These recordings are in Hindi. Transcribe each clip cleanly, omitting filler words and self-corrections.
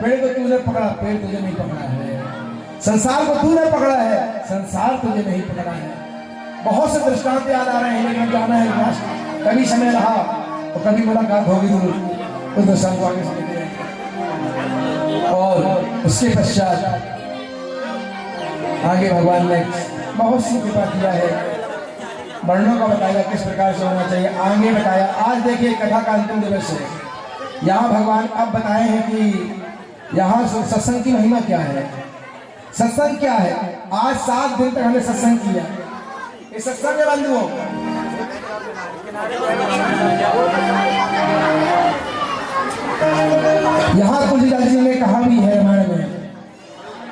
पेड़ को तूने पकड़ा, पेड़ तुझे नहीं पकड़ा है। संसार को तूने पकड़ा है, संसार तुझे नहीं पकड़ा है। बहुत से दृष्टांत याद आ रहे हैं, लेकिन जाना है राष्ट्र, कभी समय रहा तो कभी मुलाकात होगी जरूर, उस दृष्टांत को आगे समझते हैं। और उसके पश्चात आगे भगवान ने बहुत सी कृपा किया है, वर्णों का बताया किस प्रकार से होना चाहिए, आगे बताया। आज देखिए कथा का अंतिम दिवस है, यहाँ भगवान अब बताए हैं कि यहाँ सत्संग की महिमा क्या है, सत्संग क्या है। आज 7 दिन तक हमने सत्संग किया, ये सत्संग है बंधुओं। यहाँ तुलसीदास जी ने कहा भी है रामायण में,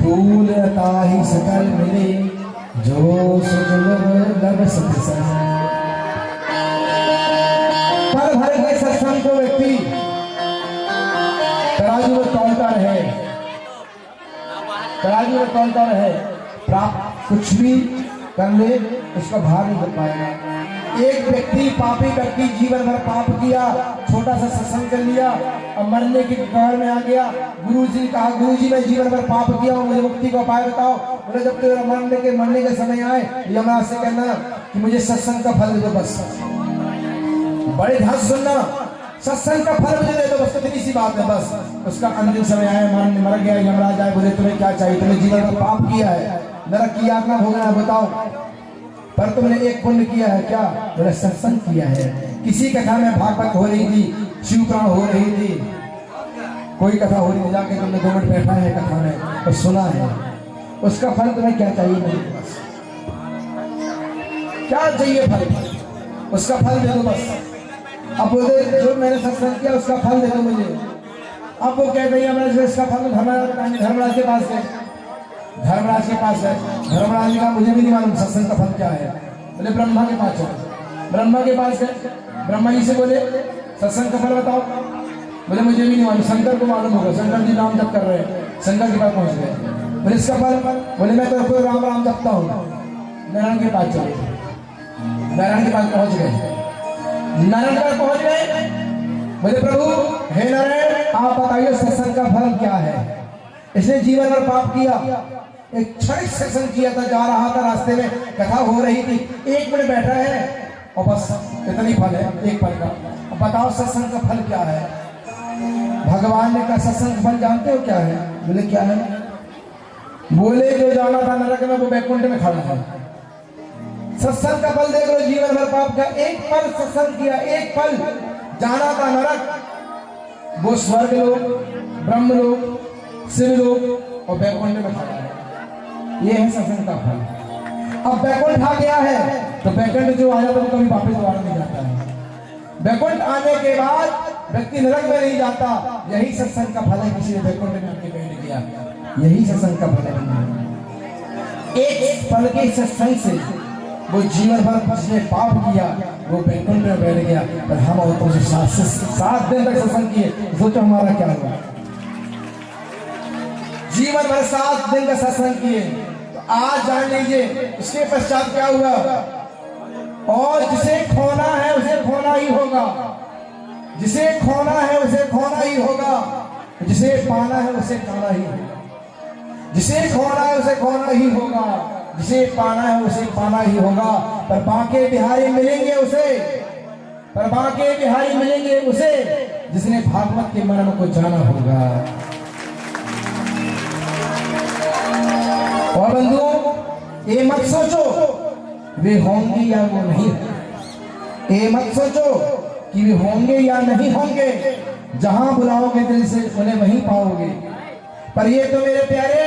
फूल ताहि सकल मिले जो सुलभ सत्संग। पल भर के सत्संग को व्यक्ति तराजू में तौलता रहे, तराजू में तौलता रहे, प्राप्त कुछ भी कर ले उसका भार नहीं कर पाएगा। एक व्यक्ति पापी व्यक्ति जीवन भर पाप किया, छोटा सा सत्संग कर लिया, अब मरने की कगार में आ गया। गुरु जी कहा, गुरु जी मैं जीवन भर पाप किया हूँ, मुझे मुक्ति का उपाय बताओ। बोले जब तेरा मरने के समय आए यमराज से कहना कि मुझे सत्संग का फल दे दो बस। बड़े ध्यान सुनना, सत्संग का फल मुझे दे दो बस, इतनी सी बात है बस। उसका अंतिम समय आया, मर गया, यमराज आए, बोले तुम्हें क्या चाहिए, तुमने जीवन भर पाप किया है, नरक की यातना भोगना है, बताओ। पर तुमने एक पुण्य किया है, क्या? बोले सत्संग किया है। किसी कथा में भागवत हो रही थी, शिवपुराण हो रही थी, कोई कथा हो रही थी, जाके तुमने 2 मिनट बैठा है कथा में और सुना है, उसका फल तुम्हें क्या चाहिए? मेरे पास क्या चाहिए फल? उसका फल दे दो बस। अब बोले जो मैंने सत्संग किया उसका फल दे दो मुझे। अब वो कहते हैं इसका फल धर्मराज के पास है, धर्मराज के पास है। धर्मराज ने कहा मुझे भी नहीं मालूम सत्संग का फल क्या है। बोले ब्रह्मा के पास है, ब्रह्मा के पास है। ब्रह्मा जी से बोले सत्संग का फल बताओ। बोले मुझे भी नहीं मालूम, शंकर को मालूम होगा, शंकर जी नाम जप कर रहे हैं, शंकर के पास पहुंच गए। बोले इसका फल? बोले मैं तो राम राम जपता हूँ। नारायण के पास चले, नारायण के पास पहुंच गए, नारायण पर पहुंच गए। बोले प्रभु हे नारायण आप बताइए सत्संग का फल क्या है। इसने जीवन भर पाप किया, एक क्षणिक सत्संग किया था, जा रहा था रास्ते में कथा हो रही थी, 1 मिनट बैठा है और बस इतनी फल है, एक पल का। अब बताओ सत्संग का फल क्या है? भगवान ने कहा सत्संग का फल जानते हो क्या है? बोले क्या है? बोले जो जाना था नरक में वो बैकुंठ में खड़ा है। सत्संग का फल देख लो, जीवन भर पाप का, एक पल सत्संग किया, एक पल जाना था नरक, वो स्वर्ग लोग, ब्रह्म लोग, शिव लोग और बैकुंठ में खड़ा है। ये है सत्संग का फल। अब बैकुंठ आ गया है तो बैकुंठ जो आया था वो कभी वापस दोबारा नहीं जाता है। बैकुंठ आने के बाद व्यक्ति नरक में नहीं जाता, यही सत्संग का फल है। किसी ने बैकुंठ में आके बैठ गया, यही सत्संग का फल है। एक पल के सत्संग से वो जीवन भर जिसने पाप किया वो बैकुंठ में बैठ गया। पर हम और तुम 7 दिन तक सत्संग किए, सोचो हमारा क्या हुआ। जीवन भर 7 दिन का सत्संग किए, तो आज जान लीजिए इसके पश्चात क्या हुआ। और जिसे खोना है उसे खोना ही होगा, जिसे खोना है उसे खोना ही होगा, जिसे पाना है उसे पाना ही होगा, जिसे खोना है उसे खोना ही होगा, जिसे पाना है उसे पाना ही होगा। पर बांके बिहारी मिलेंगे उसे, पर बांके बिहारी मिलेंगे उसे जिसने भागवत के मर्म को जाना होगा। और बंधुओं ये मत सोचो वे होंगे या वो नहीं, ये मत सोचो कि वे होंगे या नहीं होंगे, जहां बुलाओगे दिल से उन्हें वहीं पाओगे। पर ये तो मेरे प्यारे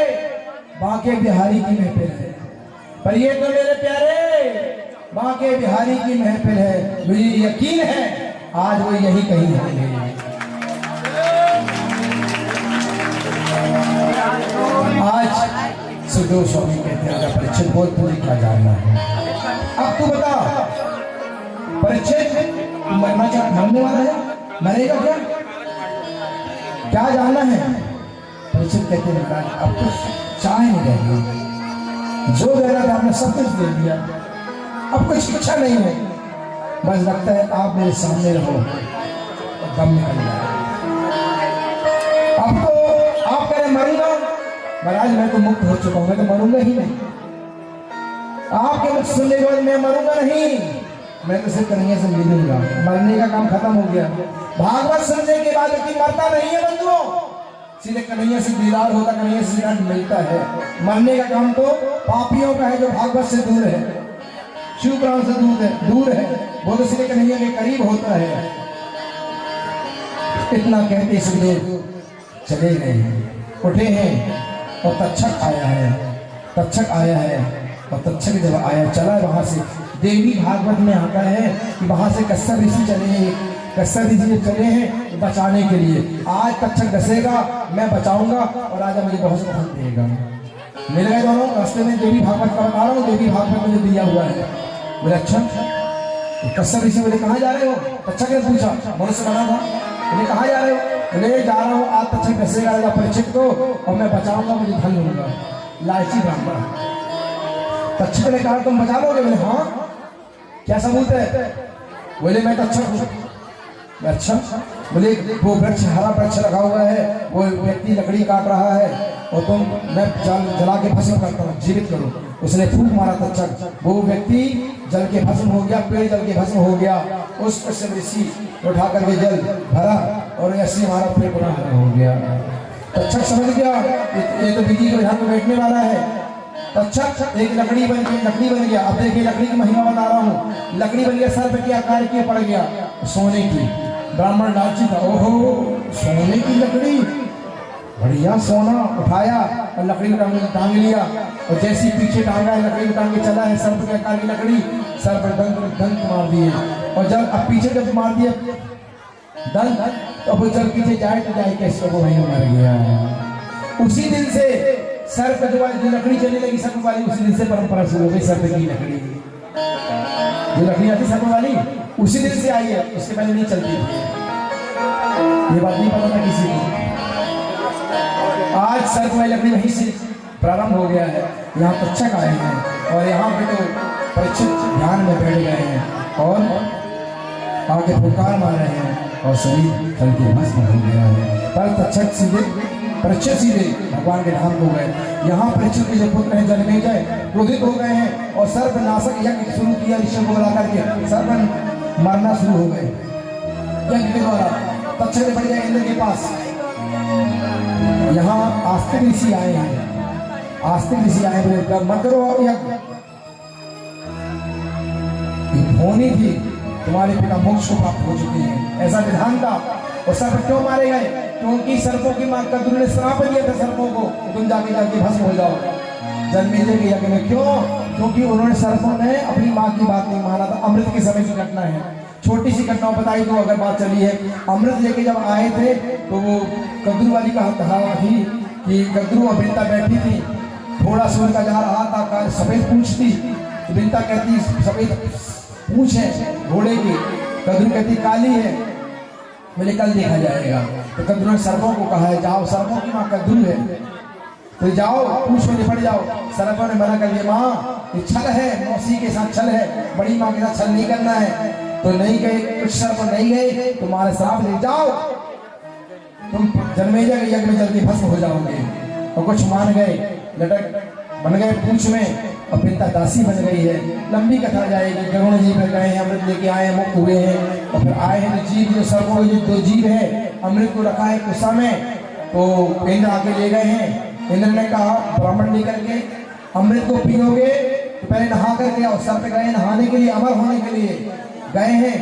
बांके बिहारी की महफिल है, पर ये तो मेरे प्यारे बांके बिहारी की महफिल है। मुझे यकीन है आज वो यही कहीं होंगे। आज सुखदेव स्वामी कहते हैं परीक्षित बोल तुझे क्या जानना है। अब तू बता परीक्षित मरने वाला है, मरेगा क्या, क्या जानना है? परीक्षित कहते हैं अब तो चाह नहीं रहेगी, जो देना था आपने सब कुछ दे दिया, अब कुछ इच्छा नहीं है, बस लगता है आप मेरे सामने रहो और दम निकल जाए। अब तो महाराज मैं तो मुक्त हो चुका हूं, मैं तो मरूंगा ही नहीं। आपके मुख सुनने के बाद मैं मरूंगा नहीं, मैं तो सिर्फ कन्हैया से मिलूंगा, मरने का काम खत्म हो गया। भागवत सुनने के बाद व्यक्ति मरता नहीं है बंधुओं, सीधे कन्हैया से दीदार होता, कन्हैया से दीदार मिलता है। मरने का काम तो पापियों का है जो भागवत से दूर है, शिव पुराण से दूर है, वो तो सीधे कन्हैया के करीब होता है। इतना कहते सुखदेव चले गए, उठे हैं और तक्षक आया है, तक्षक आया है। और तक्षक जब आया चला वहां से, देवी भागवत में आता है कि वहां से कश्यप ऋषि चले हैं, कश्यप ऋषि चले हैं बचाने के लिए। आज तक्षक डसेगा, मैं बचाऊंगा और राजा मुझे बहुत फल देगा। मिल गए दोनों रास्ते में, देवी भागवत का बता रहा हूँ, देवी भागवत मुझे दिया हुआ है। बोले अच्छा, कश्यप ऋषि बोले कहाँ जा रहे हो? तक्षक ने पूछा, मनुष्य बना था, बोले कहाँ जा रहे हो? बोले जा रहा हूँ, आज तक्षक डसेगा राजा परीक्षित को और मैं बचाऊंगा, मुझे धन दूंगा। लालची ब्राह्मण। तक्षक ने कहा तुम बचा लोगे? बोले हाँ, क्या सबूत है? बोले मैं तक्षक हूँ। अच्छा, बोले वो वृक्ष, हरा वृक्ष लगा हुआ है, वो व्यक्ति लकड़ी काट रहा है और तुम, मैं जला के भस्म करता हूँ, जीवित करो। उसने फूंक मारा तक्षक, वो व्यक्ति जल के भस्म हो गया, पेड़ जल के भस्म हो गया। उस कश्यप ऋषि उठा करके जल भरा और ऐसे हमारा पेड़ पूरा हो गया। तक्षक समझ गया ये तो विधि के विधान में बैठने वाला है। तक्षक एक लकड़ी बन गया। अब देखिए लकड़ी की महिमा बता रहा हूँ। लकड़ी बन गया, सर्प के आकार की पड़ गया, सोने की। ब्राह्मण लालची था, ओहो सोने की लकड़ी, बढ़िया सोना। उठाया और लकड़ी को टांग लिया और जैसी पीछे टांगा है लकड़ी को टांग के चला है, सर्प के आकार की लकड़ी, सर्प दंत मार दिए। और जब अब पीछे जब मार दिया दंत, तो अब जब पीछे जाए तो जाए कैसे, वो वहीं मर गया। उसी दिन से सर्प जो लकड़ी चलने लगी सर्प वाली, उसी दिन से परंपरा शुरू हो गई सर्प की लकड़ी। जो लकड़ी आती सर्प वाली उसी दिन से आई है, उसके पहले नहीं चलती थी। ये बात नहीं पता था किसी को। आज सर्प वाली लकड़ी वहीं से प्रारंभ हो गया है। यहाँ तक्षक आए हैं और यहाँ पे तो परीक्षित ध्यान में बैठ गए हैं और आगे पुकार मार रहे हैं और शरीर फल के भस्म हो गया है। पर तक्षक परीक्षित सीधे भगवान के धाम को गए। यहाँ परीक्षित के जो पुत्र हैं जन्मेजय क्रोधित हो गए हैं और सर्प नाशक यज्ञ शुरू किया ऋषि को बुला करके। सर्प मरना शुरू हो गए यज्ञ के द्वारा। तक्षक बढ़ गए इंद्र के पास। यहाँ आस्तिक ऋषि आए हैं, आस्तिक ऋषि आए बोले मत करो यज्ञ, होनी थी, तुम्हारे पिता मोक्ष को प्राप्त हो चुके हैं, ऐसा विधान था। और सर्प क्यों मारे गए? क्योंकि सर्पों की मां कद्रू ने श्राप दिया था सर्पों को, तुम जाके भस्म हो जाओ जन्मेजय के यज्ञ में। क्यों? क्योंकि उन्होंने सर्पों ने अपनी माँ की बात नहीं माना था। अमृत के समय की घटना है, छोटी सी घटना बताई तो अगर बात चली है। अमृत लेके जब आए थे तो वो कद्रू वाली का कहावा थी कि कद्रू और बिंता बैठी थी, थोड़ा सूर्य का जा रहा था, सफेद पूंछ थी। तो बिंता कहती सफेद पूंछ है घोड़े की, कद्रू कहती काली है। बोले कल देखा जाएगा। तो कद्रू ने सर्पों को कहा है जाओ, सर्पों की माँ कद्रू है तो जाओ पूंछ में निपट जाओ। सर्पों ने मना कर दिया, माँ ये छल है, मौसी के साथ छल है, बड़ी माँ के साथ छल नहीं करना है। तो नहीं गए, कुछ सर्प नहीं गए, तुम्हारे श्राप ले जाओ, तुम जन्मेजय के यज्ञ में जल्दी भस्म हो जाओगे। और कुछ मान गए, लटक बन गए पूंछ में और पिता दासी बन गई है। लंबी कथा जाएगी। गरुण जी में गए हैं, अमृत लेके आए हैं, मुक्त हुए हैं और फिर आए हैं तो जीव जो सर्पों के जो दो जीव है, अमृत को रखा है कुसा में, तो इंद्र आके ले गए हैं। इंद्र ने कहा ब्राह्मण लेकर के अमृत को पियोगे तो पहले नहा करके आओ। सर्प गए नहाने के लिए, अमर होने के लिए गए हैं,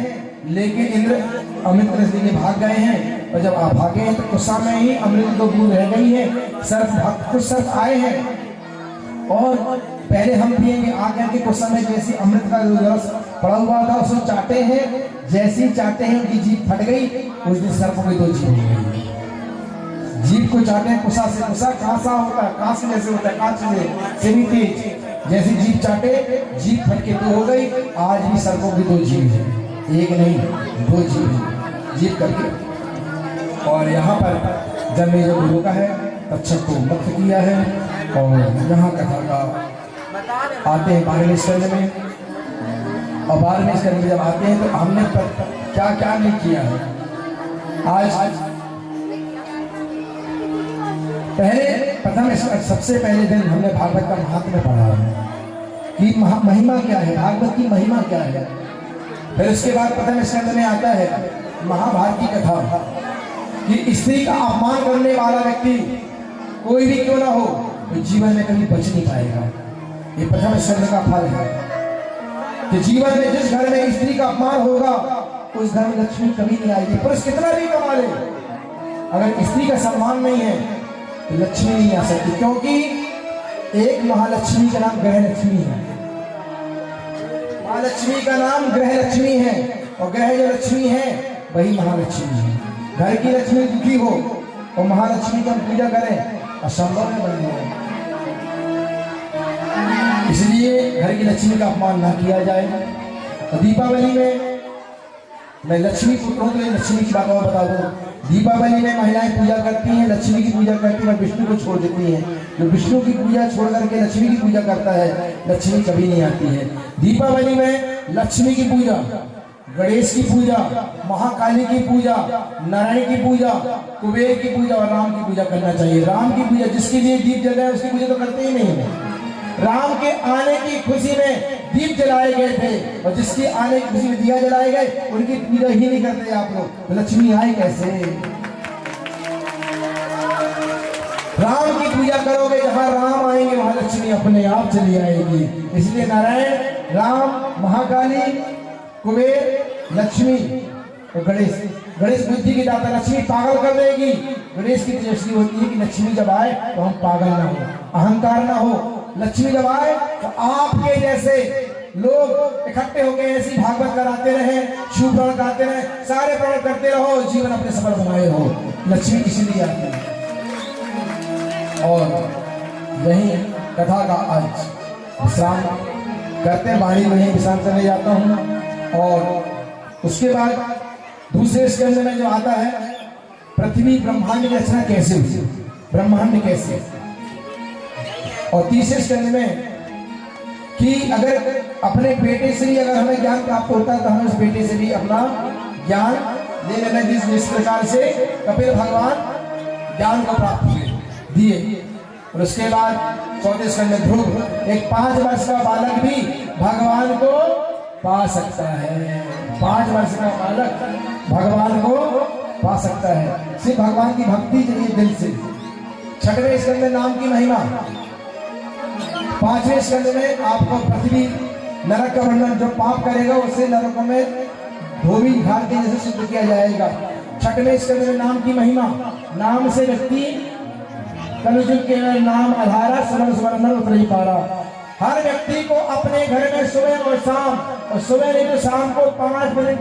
लेकिन इंद्र अमृत रस लेके भाग गए हैं। और जब आप भागे हैं तो कुसा में ही अमृत को बूंद रह गई है। कुछ सर्प आए हैं और पहले हम पिएंगे, आगे के कुछ समय जैसी अमृत का रस पड़ा हुआ था उसको चाटे हैं, जैसी चाटे हैं उनकी जीभ फट गई। उस दिन सर्पों की दो जीभ हो गई। जीभ को चाटे हैं कुसा से, कुसा कांसा होता है, कांच जैसे होता है, कांच से भी तेज, जैसी जीभ चाटे जीभ फट के दो हो गई। आज भी सर्पों की दो जीभ है, एक नहीं दो जीभ करके। और यहाँ पर जन्मेजय को रोका है, तक्षक को मुक्त किया है। और यहाँ कथा का आते हैं 12वें स्कंद में। और 12वें स्कंद में जब आते हैं तो हमने क्या क्या नहीं किया है। आज पहले प्रथम सबसे पहले दिन हमने भागवत का महात्म्य पढ़ा कि महिमा क्या है, भागवत की महिमा क्या है। फिर उसके बाद प्रथम स्कंद में आता है महाभारत की कथा कि स्त्री का अपमान करने वाला व्यक्ति कोई भी क्यों ना हो तो जीवन में कभी बच नहीं पाएगा। ये प्रथम स्कंद का फल है कि जीवन में जिस घर में स्त्री का अपमान होगा उस घर में लक्ष्मी कभी नहीं आएगी। पुरुष कितना भी कमा ले, अगर स्त्री का सम्मान नहीं है तो लक्ष्मी नहीं आ सकती, क्योंकि एक महालक्ष्मी का नाम ग्रह लक्ष्मी है। महालक्ष्मी का नाम ग्रह लक्ष्मी है और ग्रह जो लक्ष्मी है वही महालक्ष्मी है। घर की लक्ष्मी दुखी हो और महालक्ष्मी की हम पूजा करें असंभव है बनने में। इसलिए घर की लक्ष्मी का अपमान ना किया जाए। और दीपावली में मैं लक्ष्मी पुत्रों के लिए लक्ष्मी की बात और बता दूं। दीपावली में महिलाएं पूजा करती हैं, लक्ष्मी की पूजा करती हैं, विष्णु को छोड़ देती हैं। जो विष्णु की पूजा छोड़ करके लक्ष्मी की पूजा करता है लक्ष्मी कभी नहीं आती है। दीपावली में लक्ष्मी की पूजा, गणेश की पूजा, महाकाली की पूजा, नारायण की पूजा, कुबेर की पूजा और राम की पूजा करना चाहिए। राम की पूजा जिसके लिए दीप जलाए उसकी पूजा तो करते ही नहीं है। राम के आने की खुशी में दीप जलाए गए थे और जिसकी आने की खुशी में दिया जलाए गए उनकी पूजा ही नहीं करते आप लोग, तो लक्ष्मी आए कैसे? राम की पूजा करोगे, जहां राम आएंगे वहां लक्ष्मी अपने आप चली आएगी। इसलिए नारायण, राम, महाकाली, कुबेर, लक्ष्मी और गणेश। गणेश बुद्धि की दाता, लक्ष्मी पागल कर देगी। गणेश की तेजस्वी होती है कि लक्ष्मी जब आए तो हम पागल ना हो, अहंकार ना हो। लक्ष्मी जब आए तो आपके जैसे लोग इकट्ठे होकर ऐसी भागवत कराते रहे, शिव पुराण गाते रहे, सारे पुराण करते रहो, जीवन अपने सफल बनाए रहो। लक्ष्मी इसीलिए आती है। और यही कथा का आज विश्राम करते हैं, वाणी में विश्राम करने जाता हूँ। और उसके बाद दूसरे स्कंद में जो आता है पृथ्वी ब्रह्मांड की रचना कैसे हुई, ब्रह्मांड कैसे। और तीसरे स्कंद में कि अगर अपने बेटे से भी अगर हमें ज्ञान प्राप्त होता है तो हमें उस बेटे से भी अपना ज्ञान ले लेना, जिस प्रकार से कपिल भगवान ज्ञान को प्राप्त दिए। और उसके बाद चौथे स्कंद में ध्रुव, एक 5 वर्ष का बालक भी भगवान को पा सकता है। 5 वर्ष का बालक भगवान को पा सकता है, सिर्फ भगवान की भक्ति चाहिए दिल से। छठवें स्कंद में नाम की महिमा। 5वें स्कंद में आपको पृथ्वी नरक का वर्णन, जो पाप करेगा उसे नरकों में धोबी घाट के जैसे सिद्ध किया जाएगा। 6वें स्कंद में नाम की महिमा। नाम से व्यक्ति कलयुग के नाम आधारा सरल स्वर्णन उतरी पारा। हर व्यक्ति को अपने घर में सुबह और शाम, और सुबह नहीं तो शाम को 5 मिनट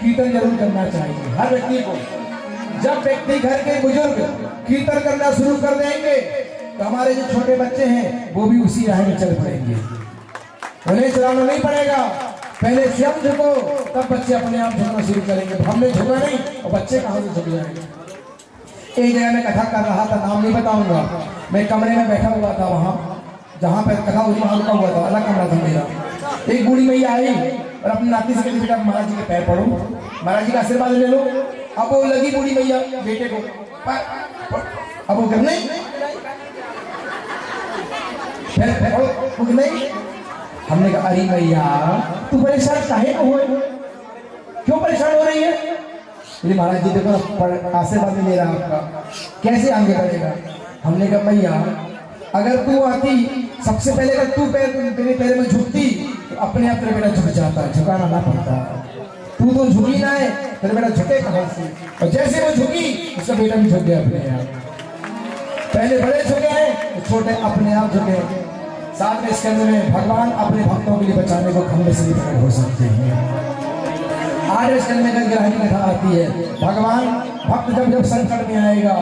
कीर्तन जरूर करना चाहिए हर व्यक्ति को। जब व्यक्ति घर के बुजुर्ग कीर्तन करना शुरू कर देंगे तो हमारे जो छोटे बच्चे हैं वो भी उसी राह में चल पड़ेंगे। उन्हें चलाना नहीं पड़ेगा, पहले स्वयं झुको तब बच्चे अपने आप झुकना शुरू करेंगे। हमने झुका नहीं और बच्चे कहां से झुक जाएंगे। एक जगह में कथा कर रहा था, नाम नहीं बताऊंगा। मैं कमरे में बैठा हुआ था, वहां जहां पर कथा हुई वहां रुका हुआ था, अलग कमरा था मेरा। एक बूढ़ी मैया आई और अपनी नाती से कहती बेटा महाराज जी के पैर पड़ो, महाराज जी का आशीर्वाद ले लो। अब वो लगी बूढ़ी मैया बेटे को, अब वो कर नहीं नहीं। हमने कहा अरे भैया तू परेशान काहे हो, क्यों परेशान हो रही है? बोले महाराज जी देखो आशीर्वाद नहीं ले रहा आपका, कैसे आगे बढ़ेगा? हमने कहा भैया अगर तू आती सबसे पहले अगर तू तेरे पैर में झुकती तो अपने आप तेरे बेटा झुक जाता, झुकाना ना पड़ता। तू तो झुकी ना है, तेरे बेटा झुके कहां से? और जैसे वो झुकी उसका बेटा भी झुक गया अपने आप। पहले बड़े झुके हैं तो छोटे अपने आप झुके। 7वें स्कंद में भगवान अपने भक्तों के लिए बचाने को खंभे से भी प्रकट हो सकते हैं। 8वें स्कंद में ग्रह की कथा आती है। भगवान भक्त जब जब संकट में आएगा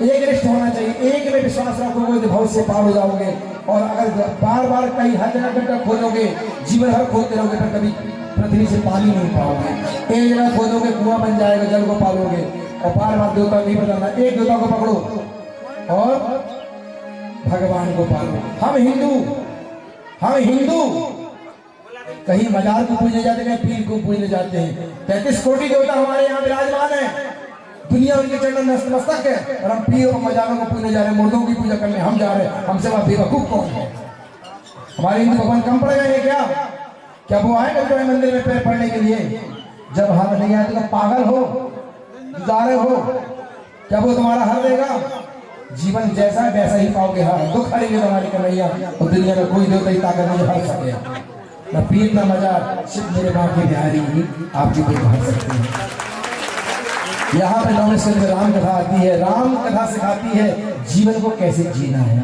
एक निष्ठ होना चाहिए, एक में विश्वास रखोगे तो बहुत से पार हो जाओगे। और अगर बार बार कहीं हर जगह खोलोगे, जीवन भर खोलते रहोगे पर कभी पृथ्वी से पानी नहीं पाओगे। एक जगह खोलोगे कुआं बन जाएगा, जल को पालोगे। और बार बार देवता नहीं बदलना, एक देवता को पकड़ो और भगवान को पालो। हम हिंदू कहीं मजार को पूजने जाते हैं, कहीं पीर को पूजने जाते हैं। 33 कोटि देवता हमारे यहाँ विराजमान है। दुनिया उनके चरणों में नतमस्तक है और हम पीरों और मजारों को पूजने जा रहे हैं, मुर्दों की पूजा करने हम जा रहे हैं। हमसे वह बेवकूफ कौन है? हमारे हिंदू भगवान कम पड़ गए हैं क्या? क्या वो आए कभी मंदिर में पैर पड़ने के लिए? जब हाथ नहीं आए तो पागल हो, गुजारे हो, क्या वो तुम्हारा हल देगा? जीवन जैसा है वैसा ही पाओगे। हाँ, दुख हरेंगे तुम्हारी कन्हैया और दुनिया में कोई देवता ही ताकत नहीं हर सके। न पीर न मजार, सिर्फ मेरे बाप की बिहारी ही आपकी कोई भाग सकती है। यहाँ पे नौवें में राम कथा आती है। राम कथा सिखाती है जीवन को कैसे जीना है।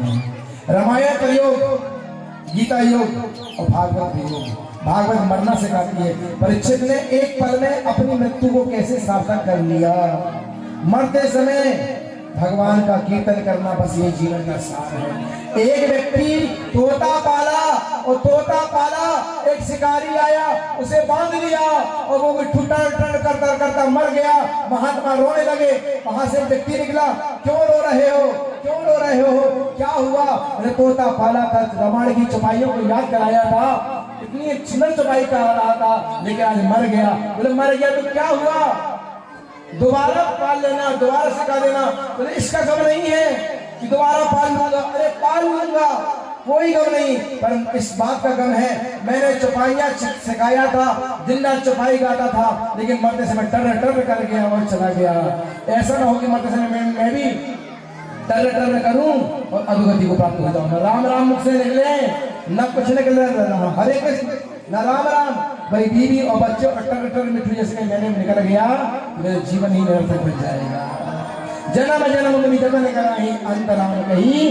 रामायण कलयुग, गीता योग और भागवत योग। भागवत मरना सिखाती है। परीक्षित ने एक पल में अपनी मृत्यु को कैसे सार्थक कर लिया। मरते समय भगवान का कीर्तन करना बस ये जीवन का सार है। एक व्यक्ति तोता पाला और तोता पाला, एक शिकारी आया उसे बांध लिया और वो ठुटर करता करता मर गया। महात्मा रोने लगे। वहां से व्यक्ति निकला, क्यों रो रहे हो, क्यों रो रहे हो, क्या हुआ? अरे तोता पाला था, रामायण की चौपाइयों को याद कराया था, इतनी सुंदर चौपाई करा रहा था, लेकिन आज मर गया। बोले मर गया तो क्या हुआ? दोबारा पाल लेना, दोबारा सिखा देना। बोले इसका गम नहीं है कि दोबारा पाल लूंगा। अरे पाल लूंगा, कोई गम नहीं, पर इस बात का गम है मैंने चौपाइयां सिखाया था, दिन रात चौपाई गाता था, लेकिन मरते समय टर कर गया और चला गया। ऐसा ना हो कि मरते समय मैं भी टर करूं और अधोगति को प्राप्त हो जाऊंगा। राम राम मुख से निकले न कुछ निकल रहा, हरे कृष्ण न राम राम, भाई बीवी और बच्चों अट्टर मिठू जैसे मैंने निकल गया, मेरा जीवन ही निरर्थक बन जाएगा। जन्म जन्म निकल कराही अंतराम कहीं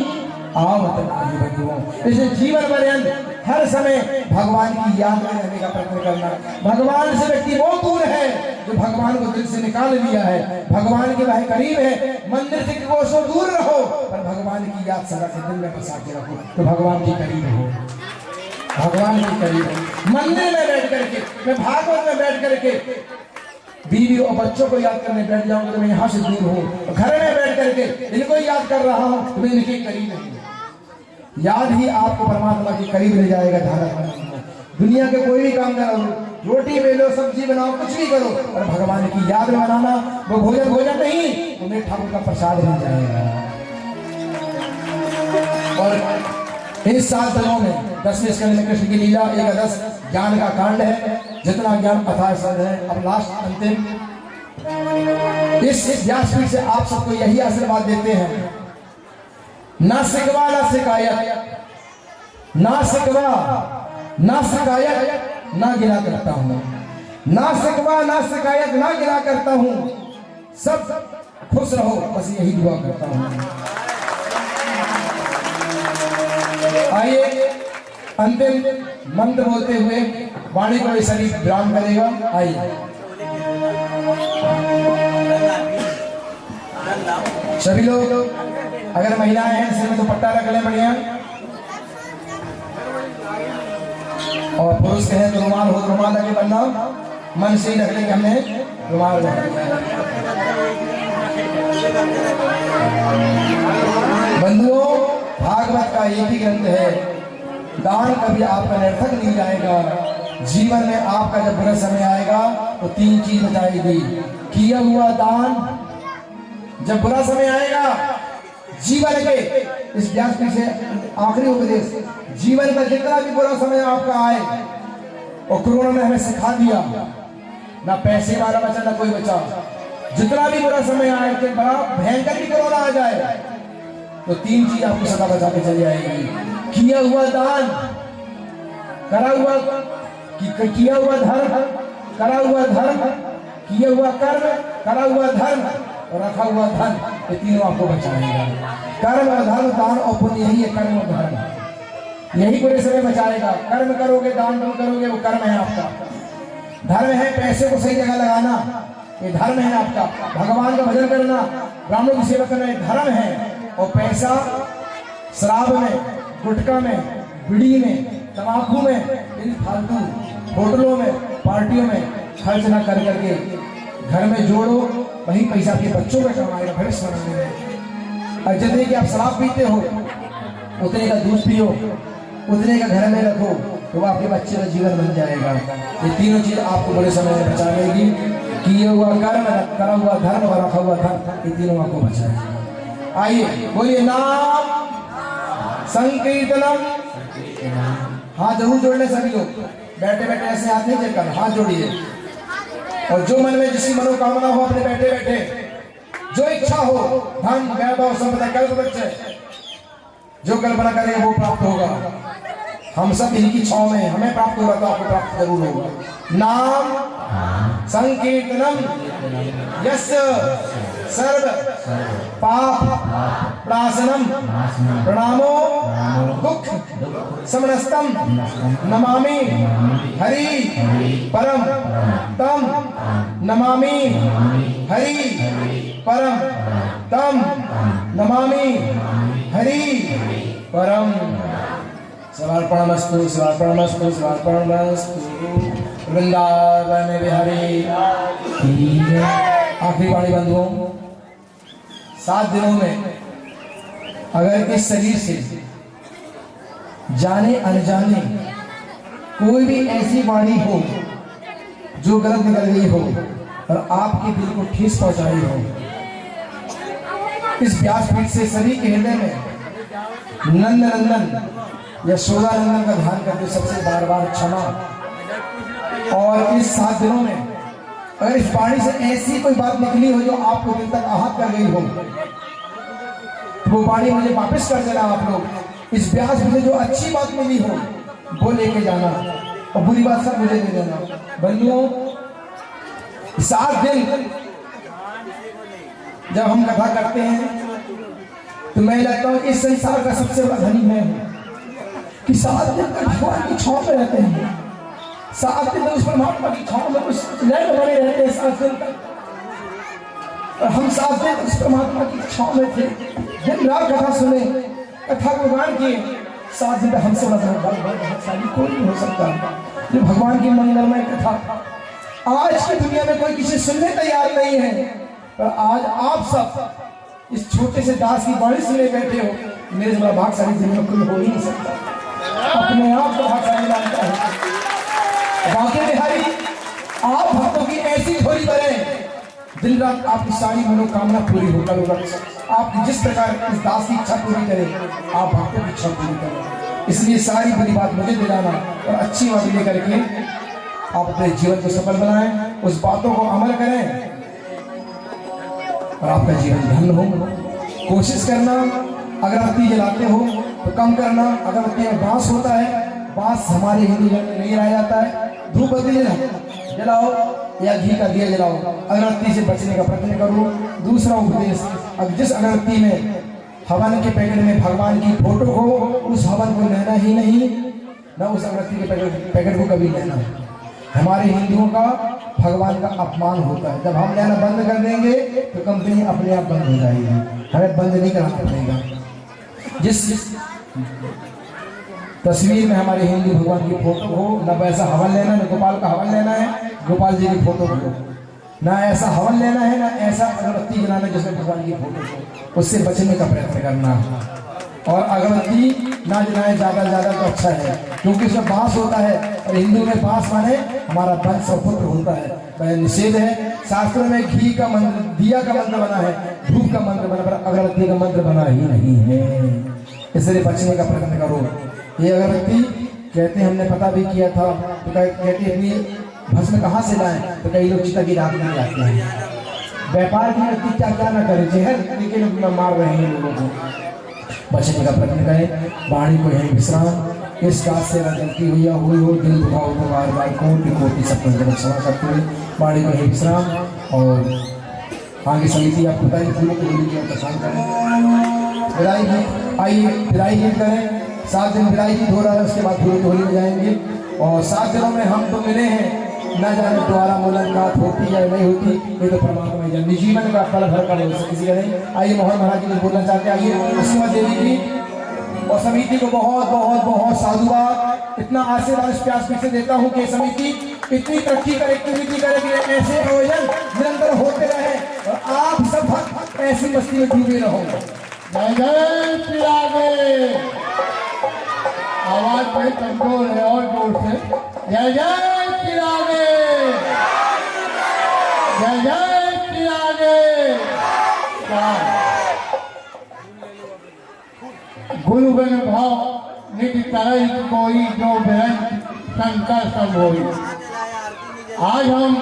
आवत नहीं बंधुओं। इसे जीवन पर्यंत हर समय भगवान की याद में रहने का प्रयत्न करना। भगवान से व्यक्ति वो दूर है जो भगवान को दिल से निकाल लिया है। भगवान के वह करीब है, मंदिर से कोसों दूर रहो पर भगवान की याद सदा के दिल में बसा के रखो, तो भगवान के करीब हो। भगवान के करीब मंदिर में बैठ करके, मैं भागवत में बैठ करके बीवी और बच्चों को याद करने बैठ जाऊंगा तो मैं यहाँ से दूर हूँ। घर में बैठ करके इनको याद कर रहा हूँ तो मैं इनके करीब नहीं। याद ही आपको परमात्मा के करीब ले जाएगा। दुनिया के कोई भी काम करो, रोटी बेलो, सब्जी बनाओ, कुछ भी करो, पर भगवान की याद में बनाना। वो भोजन नहीं, तुम्हें ठाकुर का प्रसाद मिल जाएगा। और इस 7 दिनों में 10वें स्कंद में कृष्ण की लीला, 11 ज्ञान का कांड है, जितना ज्ञान अथाह शब्द है। अब लास्ट अंतिम इस व्यासपीठ से आप सबको यही आशीर्वाद देते हैं, ना सिकवा ना शिकायत, ना सिकवा ना शिकायत, ना गिला करता हूं। ना सिकवा ना शिकायत, ना गिला करता हूं, सब खुश रहो, बस यही दुआ करता हूं। आइए अंतिम मंत्र बोलते हुए वाणी को शरीर विराम करेगा। आइए सभी लोग, अगर महिलाएं हैं सिर में दुपट्टा रख लें बढ़िया, और पुरुष कहें तो रुमाल हो, रुमाल लगे बनना, मन से ही रख लेंगे हमने रुमाल। बंधुओं, भागवत का एक ही ग्रंथ है, दान कभी आपका निरर्थक नहीं जाएगा। जीवन में आपका जब बुरा समय आएगा तो 3 चीज बचाएगी। किया हुआ दान, जब बुरा समय आएगा जीवन के, इस व्यासपीठ से आखिरी उपदेश, जीवन का जितना भी बुरा समय आपका आए, और कोरोना ने हमें सिखा दिया, ना पैसे वाला बचा ना कोई बचा। जितना भी बुरा समय आए, कि बड़ा भयंकर भी कोरोना आ जाए, तो 3 चीज आपको सदा बचा के चली आएगी। किया हुआ दान, करा हुआ किया हुआ धर्म, करा हुआ धर्म, किया हुआ कर्म, करा हुआ धर्म और रखा हुआ धन, ये तीनों आपको बचाएगा। कर्म और धर्म, दान और पुण्य, यही है कर्म और धर्म, यही पूरे समय बचाएगा। कर्म करोगे, दान करोगे, वो कर्म है आपका। धर्म है पैसे को सही जगह लगाना, ये धर्म है आपका। भगवान का भजन करना, ब्राह्मणों की सेवा करना, ये धर्म है। और पैसा शराब में, गुटखा में, बीड़ी में, तंबाकू में, इन फालतू होटलों में, पार्टियों में खर्च ना कर करके घर में जोड़ो, वही पैसा आपके बच्चों में कमाएगा भविष्य बनाने में। और जितने की आप शराब पीते हो उतने का दूध पियो, उतने का घर में रखो, तो वो आपके बच्चे का जीवन बन जाएगा। ये तीनों चीज आपको बड़े समय में बचा लेगी। किए हुआ कर्म, करा हुआ धर्म और रखा हुआ धर्म, इन तीनों आपको बचाए। आइए बोलिए नाम संकीर्तनम। हाथ जरूर जोड़ने सभी लोग, बैठे बैठे ऐसे हाथ नहीं चेक कर, हाथ जोड़िए। और जो मन में जिसकी मनोकामना हो अपने बैठे बैठे जो इच्छा हो, धन वैभव संपदा कल्प वृक्ष, जो कल्पना करेगा वो प्राप्त होगा। हम सब इनकी छांव में, हमें प्राप्त होगा तो आपको प्राप्त जरूर होगा। नाम संकीर्तनम यस्य सर्व पाप प्राशनम प्रणामो दुख समनस्तम नमामि हरि परम तम नमामि हरि परम तम नमामि हरि परम। सर्वार्पणमस्तु सर्वार्पणमस्तु सर्वार्पणमस्तु। वृंदावन बिहारी। आखिरी वाणी बंधुओं, 7 दिनों में अगर इस शरीर से जाने अनजाने कोई भी ऐसी वाणी हो जो गलत निकल गई हो और आपके दिल को ठेस पहुंचाई हो, इस व्यासपीठ से सभी के हृदय में नंद नंदन यशोदा नंदन का ध्यान करके सबसे बार बार क्षमा। और इस 7 दिनों में अगर इस वाणी से ऐसी कोई बात निकली हो जो आपको दिल तक आहत कर गई हो, वो वाणी मुझे वापस कर देना। आप लोग इस व्यास में जो अच्छी बात मिली हो वो लेके जाना और बुरी बात सब मुझे दे देना। बंधुओं, 7 दिन जब हम कथा करते हैं तो मैं लगता हूँ इस संसार का सबसे बड़ा धनी मैं हूँ कि 7 दिन तक भगवान की छांव में रहते हैं। 7 दिन उस परमात्मा की छांव में उस लय में बने रहते हैं 7 दिन तक। और हम 7 दिन उस परमात्मा की छांव में थे, दिन रात कथा सुने, कथा भगवान की। 7 दिन तक हमसे भाग्यशाली कोई नहीं हो सकता जो भगवान की मंगलमय कथा। आज की दुनिया में कोई किसी सुनने तैयार नहीं है, पर आज आप सब इस छोटे से दास की वाणी सुने बैठे हो। मेरे बड़ा भाग्यशाली दुनिया में कोई हो ही नहीं सकता, अपने आप को भाग्यशाली मानता है। बाकी बिहारी, आप भक्तों की ऐसी झोली बने, दिन रात आपकी सारी मनोकामना पूरी हो। कल आप जिस प्रकार इस दास की इच्छा पूरी करें, आप भक्तों की इच्छा पूरी करें। इसलिए सारी बुरी बात मुझे दिलाना और अच्छी बात लेकर के आप अपने जीवन को सफल बनाएं, उस बातों को अमल करें और आपका जीवन धन्य हो। कोशिश करना, अगरबत्ती जलाते हो तो कम करना। अगरबत्ती में बांस होता है, बांस हमारे हिंदू धर्म में नहीं रहा जाता है। धूप बत्ती जलाओ या घी का दिया जलाओ, अगरबत्ती से बचने का प्रयत्न करो। दूसरा उपदेश, अब जिस अगरबत्ती में हवन के पैकेट में भगवान की फोटो हो, उस हवन को लेना ही नहीं, न उस अगरबत्ती के पैकेट को कभी लेना। हमारे हिंदुओं का भगवान का अपमान होता है। जब हम लेना बंद कर देंगे तो कंपनी अपने आप बंद हो जाएगी, हमें बंद नहीं करना पड़ेगा। जिस तस्वीर में हमारे हिंदू भगवान की फोटो हो, न वैसा हवन लेना, न गोपाल का हवन लेना है गोपाल जी की फोटो हो, ना ऐसा हवन लेना है, ना ऐसा अगरबत्ती जलाना जिसमें भगवान की फोटो हो। उससे बचने का प्रयत्न करना। और अगरबत्ती ना जलाए ज़्यादा तो अच्छा है, क्योंकि उसमें बांस होता है और हिंदू में बांस माने हमारा वंश और पुत्र होता है, वह निषेध है। शास्त्रों में घी का मंत्र, दिया का मंत्र बना है, धूप का मंत्र बना, पर अगरबत्ती का मंत्र बना ही नहीं है। इसलिए बचने का प्रयत्न करो। ये अगरबत्ती कहते हैं, हमने पता भी किया था, तो कहते हैं भस्म कहाँ से लाएं, तो कई लोग चिता की रात में लाते हैं। व्यापार की व्यक्ति क्या क्या ना करे, जहर तरीके लोग मार रहे हैं लोगों को। बचने का प्रयत्न करें। वाणी को यही विश्राम। इस बात से गलती हुई हुई हो, दिल दुखाओ तो बार बार कोटि कोटि सब क्षमा करते हुए वाणी को यही विश्राम। और आगे समिति आपको बताइए फूलों की होली की पसंद करें। विदाई गीत, आइए विदाई गीत करें। 7 दिन विदाई गीत हो रहा है, उसके बाद फूलों की होली में जाएंगे। और 7 दिनों में हम तो मिले हैं, न जाने द्वारा मुलाकात होती या नहीं होती, ये तो परमात्मा जाने। जीवन का फल भर कर किसी का नहीं। आइए मोहन महाराज जी कुछ बोलना चाहते हैं। आइए सुषमा देवी जी और समिति को बहुत बहुत बहुत साधुवाद। इतना आशीर्वाद इस प्यास से देता हूँ कि समिति इतनी तरक्की करे, एक्टिविटी करे कि ऐसे आयोजन निरंतर होते रहे और आप सब ऐसी मस्ती में डूबे रहो। जय जय श्री राधे। आवाज बड़ी कमजोर है, और जोर से जय जय श्री राधे। जय जय श्री राधे। गुरु बन भाव निधि तरई कोई जो बेहन शंकर सब होई। आज हम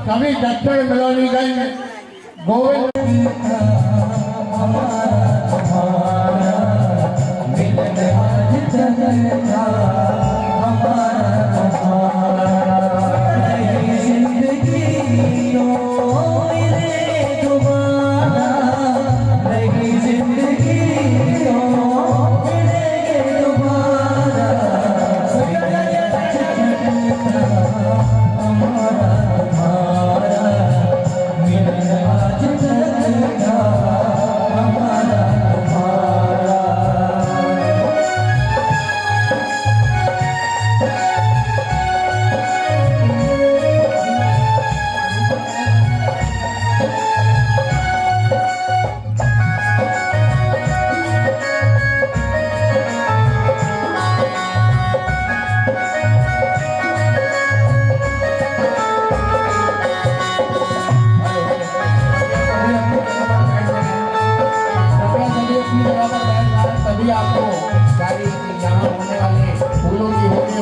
सभी दक्षिण मेलोडीगंज गोविंद तभी आपको सारी यहाँ होने वाले फूलों की होली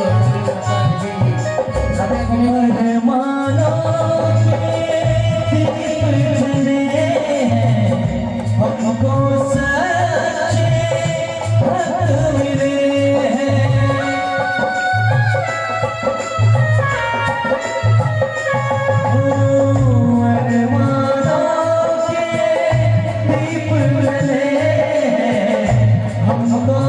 हमको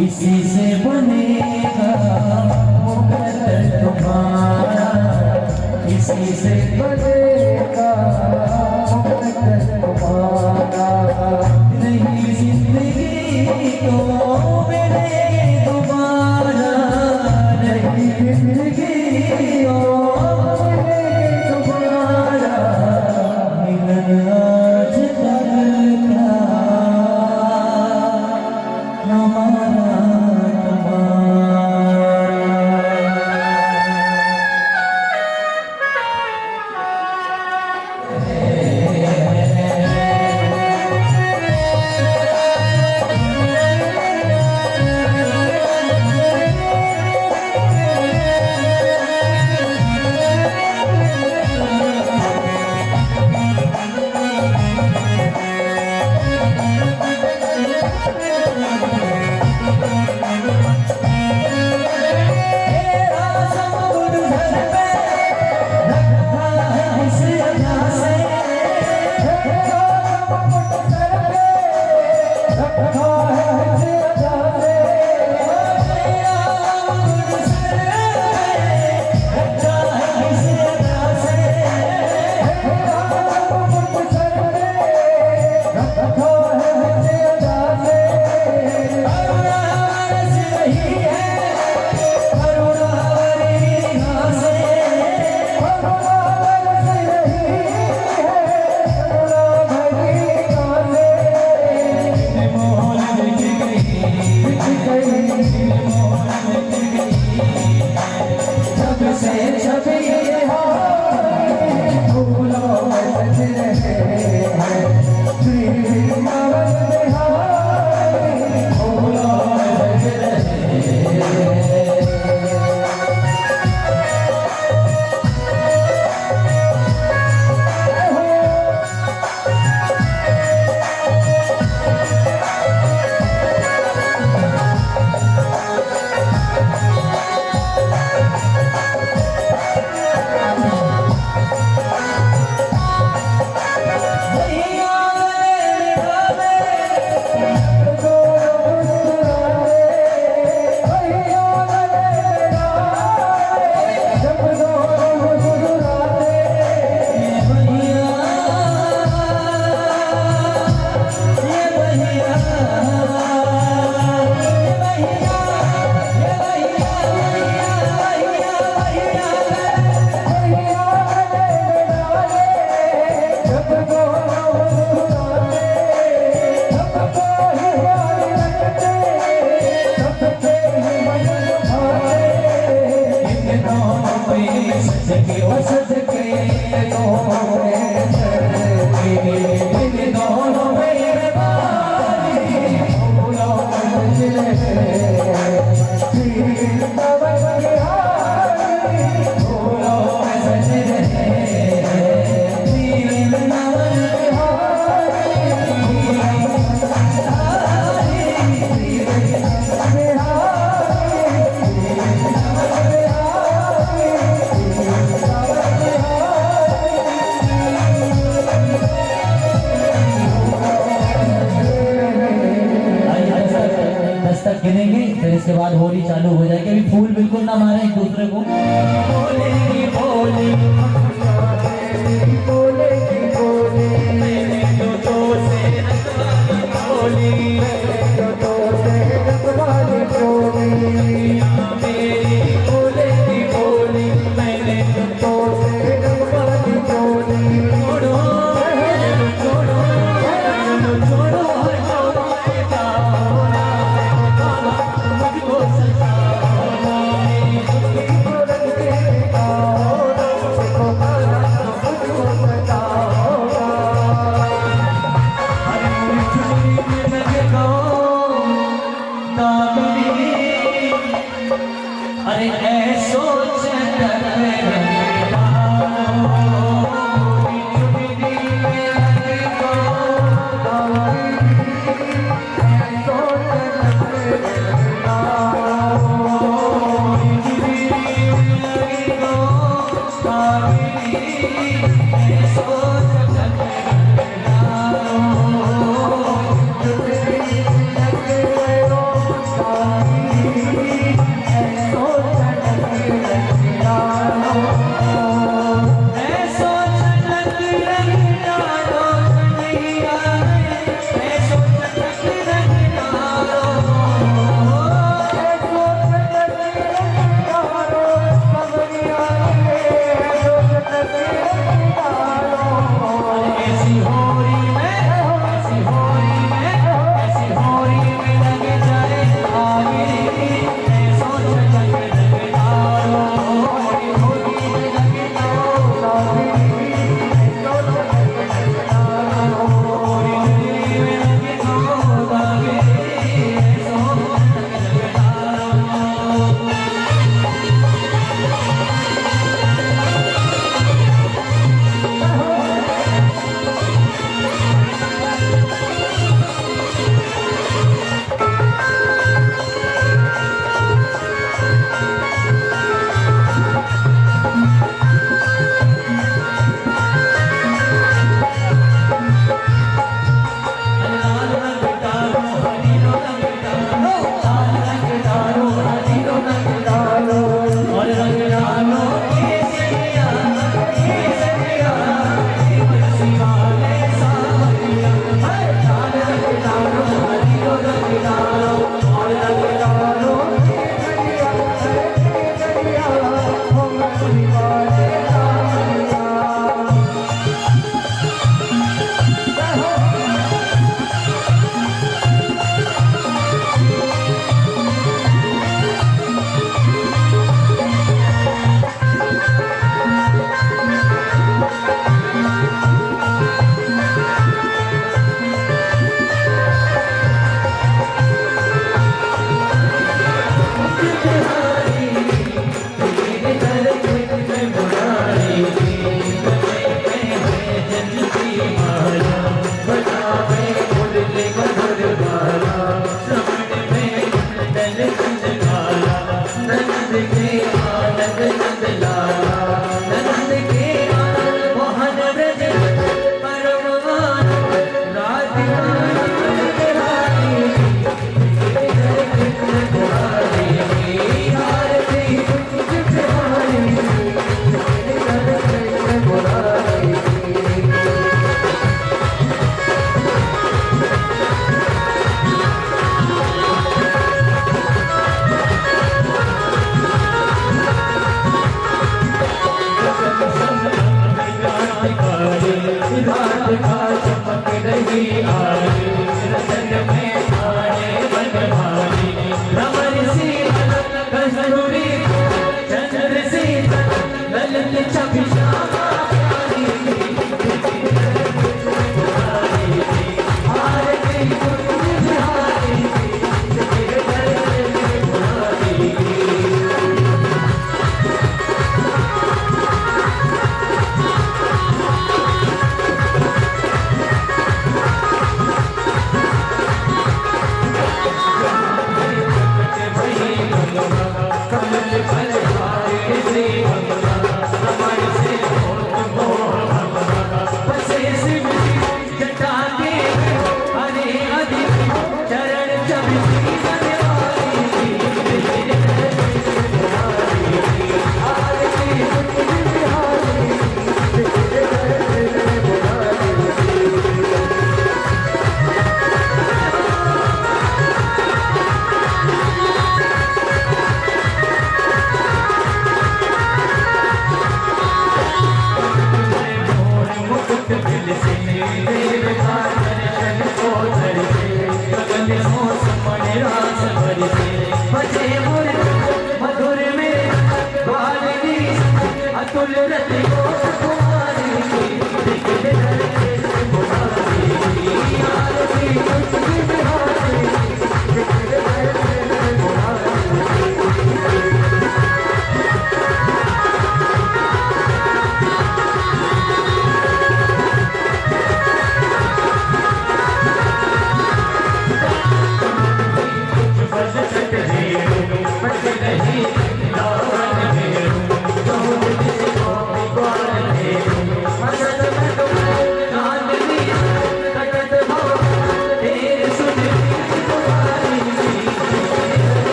इसी से बनेगा मुकद्दर तुम्हारा, इसी से बनेगा मुकद्दर तुम्हारा। नहीं जिंदगी तो मिलेगी दोबारा, नहीं जिंदगी तो मिलेगी दोबारा। मिलन आज कल का हमारा गिनेंगे, फिर इसके बाद होली चालू हो जाएगी। अभी फूल बिल्कुल ना मारे एक दूसरे को। बोलेगी बोली बोलेगी बोली मेरे जो से बोली जो से रखवाली बोली मेरी बोलेगी बोली मैंने जो से रखवाली बोली। छोड़ो छोड़ो छोड़ो अरे ऐसो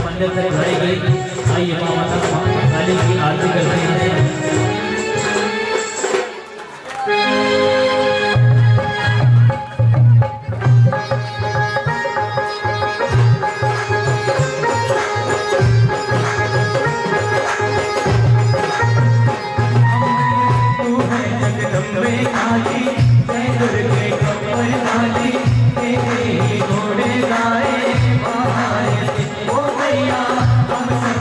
मंदिर से घड़ी गई। आइए माता काली की आरती करते हैं। हम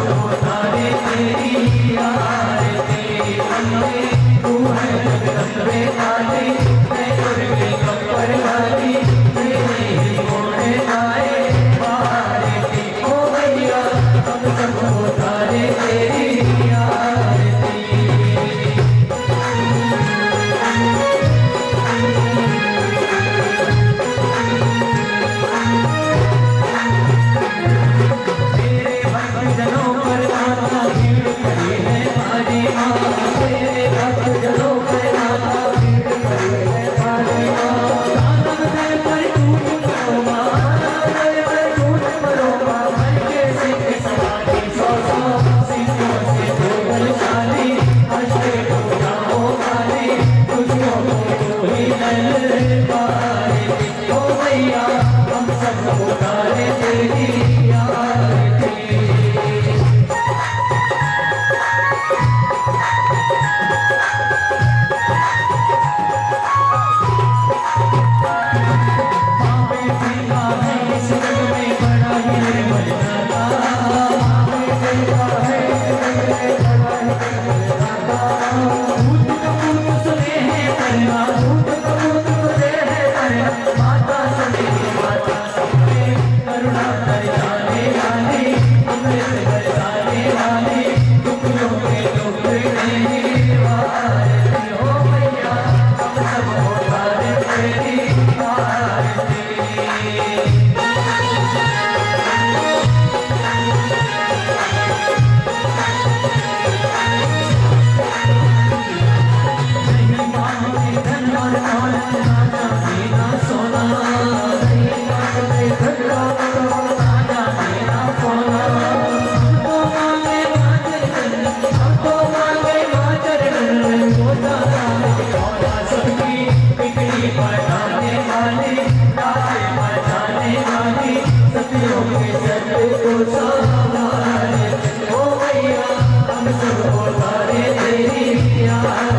राधे बचाने वाली सतियों के सत्य को संवारे ओ मैया हम सब उतारे तेरी प्यार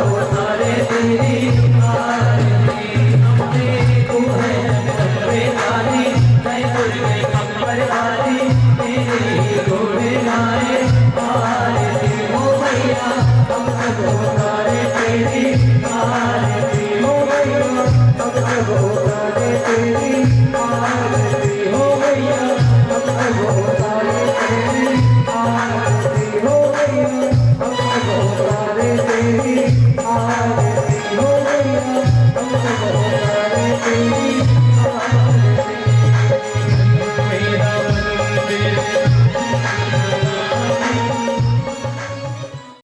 Oh